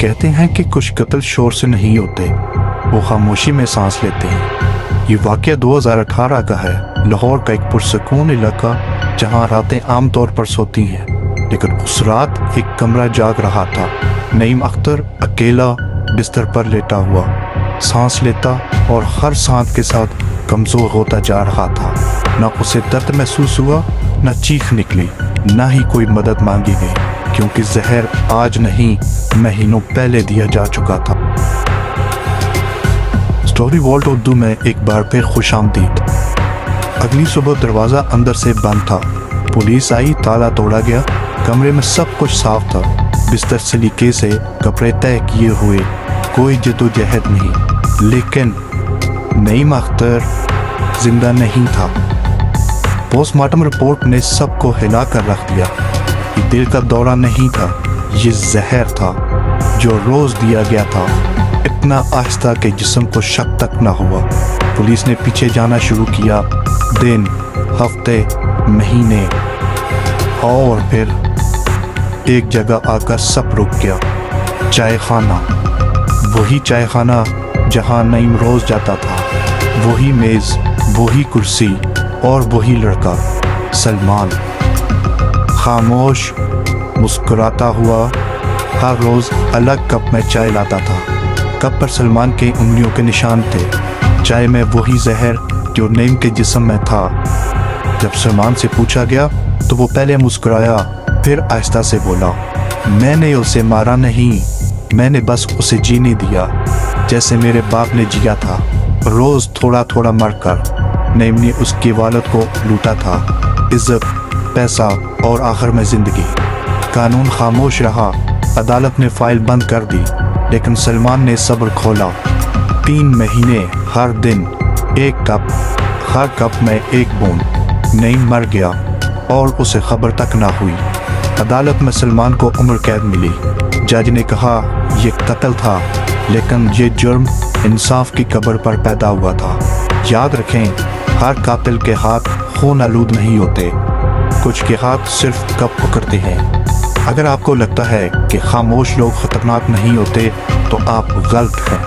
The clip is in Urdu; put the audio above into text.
کہتے ہیں کہ کچھ قتل شور سے نہیں ہوتے، وہ خاموشی میں سانس لیتے ہیں۔ یہ واقعہ 2018 کا ہے، لاہور کا ایک پرسکون علاقہ جہاں راتیں عام طور پر سوتی ہیں، لیکن اس رات ایک کمرہ جاگ رہا تھا۔ نعیم اختر اکیلا بستر پر لیٹا ہوا سانس لیتا اور ہر سانس کے ساتھ کمزور ہوتا جا رہا تھا۔ نہ اسے درد محسوس ہوا، نہ چیخ نکلی، نہ ہی کوئی مدد مانگی گئی، کیونکہ زہر آج نہیں مہینوں پہلے دیا جا چکا تھا۔ سٹوری والٹ اردو میں ایک بار پھر خوش آمدید۔ اگلی صبح دروازہ اندر سے بند تھا، پولیس آئی، تالا توڑا گیا، کمرے میں سب کچھ صاف تھا، بستر سلیقے سے، کپڑے طے کیے ہوئے، کوئی جدوجہد نہیں، لیکن نعیم اختر زندہ نہیں تھا۔ پوسٹ مارٹم رپورٹ نے سب کو ہلا کر رکھ دیا۔ یہ دل کا دورہ نہیں تھا، یہ زہر تھا جو روز دیا گیا تھا، اتنا آہستہ کہ جسم کو شک تک نہ ہوا۔ پولیس نے پیچھے جانا شروع کیا، دن، ہفتے، مہینے، اور پھر ایک جگہ آ کر سب رک گیا، چائے خانہ۔ وہی چائے خانہ جہاں نعیم روز جاتا تھا، وہی میز، وہی کرسی اور وہی لڑکا، سلمان، خاموش، مسکراتا ہوا، ہر روز الگ کپ میں چائے لاتا تھا۔ کپ پر سلمان کے انگلیوں کے نشان تھے، چائے میں وہی زہر جو نعیم کے جسم میں تھا۔ جب سلمان سے پوچھا گیا تو وہ پہلے مسکرایا، پھر آہستہ سے بولا، میں نے اسے مارا نہیں، میں نے بس اسے جینے دیا جیسے میرے باپ نے جیا تھا، روز تھوڑا تھوڑا مر کر۔ نعیم نے اس کے والد کو لوٹا تھا، عزت، پیسہ اور آخر میں زندگی۔ قانون خاموش رہا، عدالت نے فائل بند کر دی، لیکن سلمان نے صبر کھولا۔ 3 مہینے، ہر دن ایک کپ، ہر کپ میں ایک بوند۔ نعیم مر گیا اور اسے خبر تک نہ ہوئی۔ عدالت میں سلمان کو عمر قید ملی۔ جج نے کہا یہ قتل تھا، لیکن یہ جرم انصاف کی قبر پر پیدا ہوا تھا۔ یاد رکھیں، ہر قاتل کے ہاتھ خون آلود نہیں ہوتے، کچھ کے ہاتھ صرف کپ پکڑتے ہیں۔ اگر آپ کو لگتا ہے کہ خاموش لوگ خطرناک نہیں ہوتے تو آپ غلط ہیں۔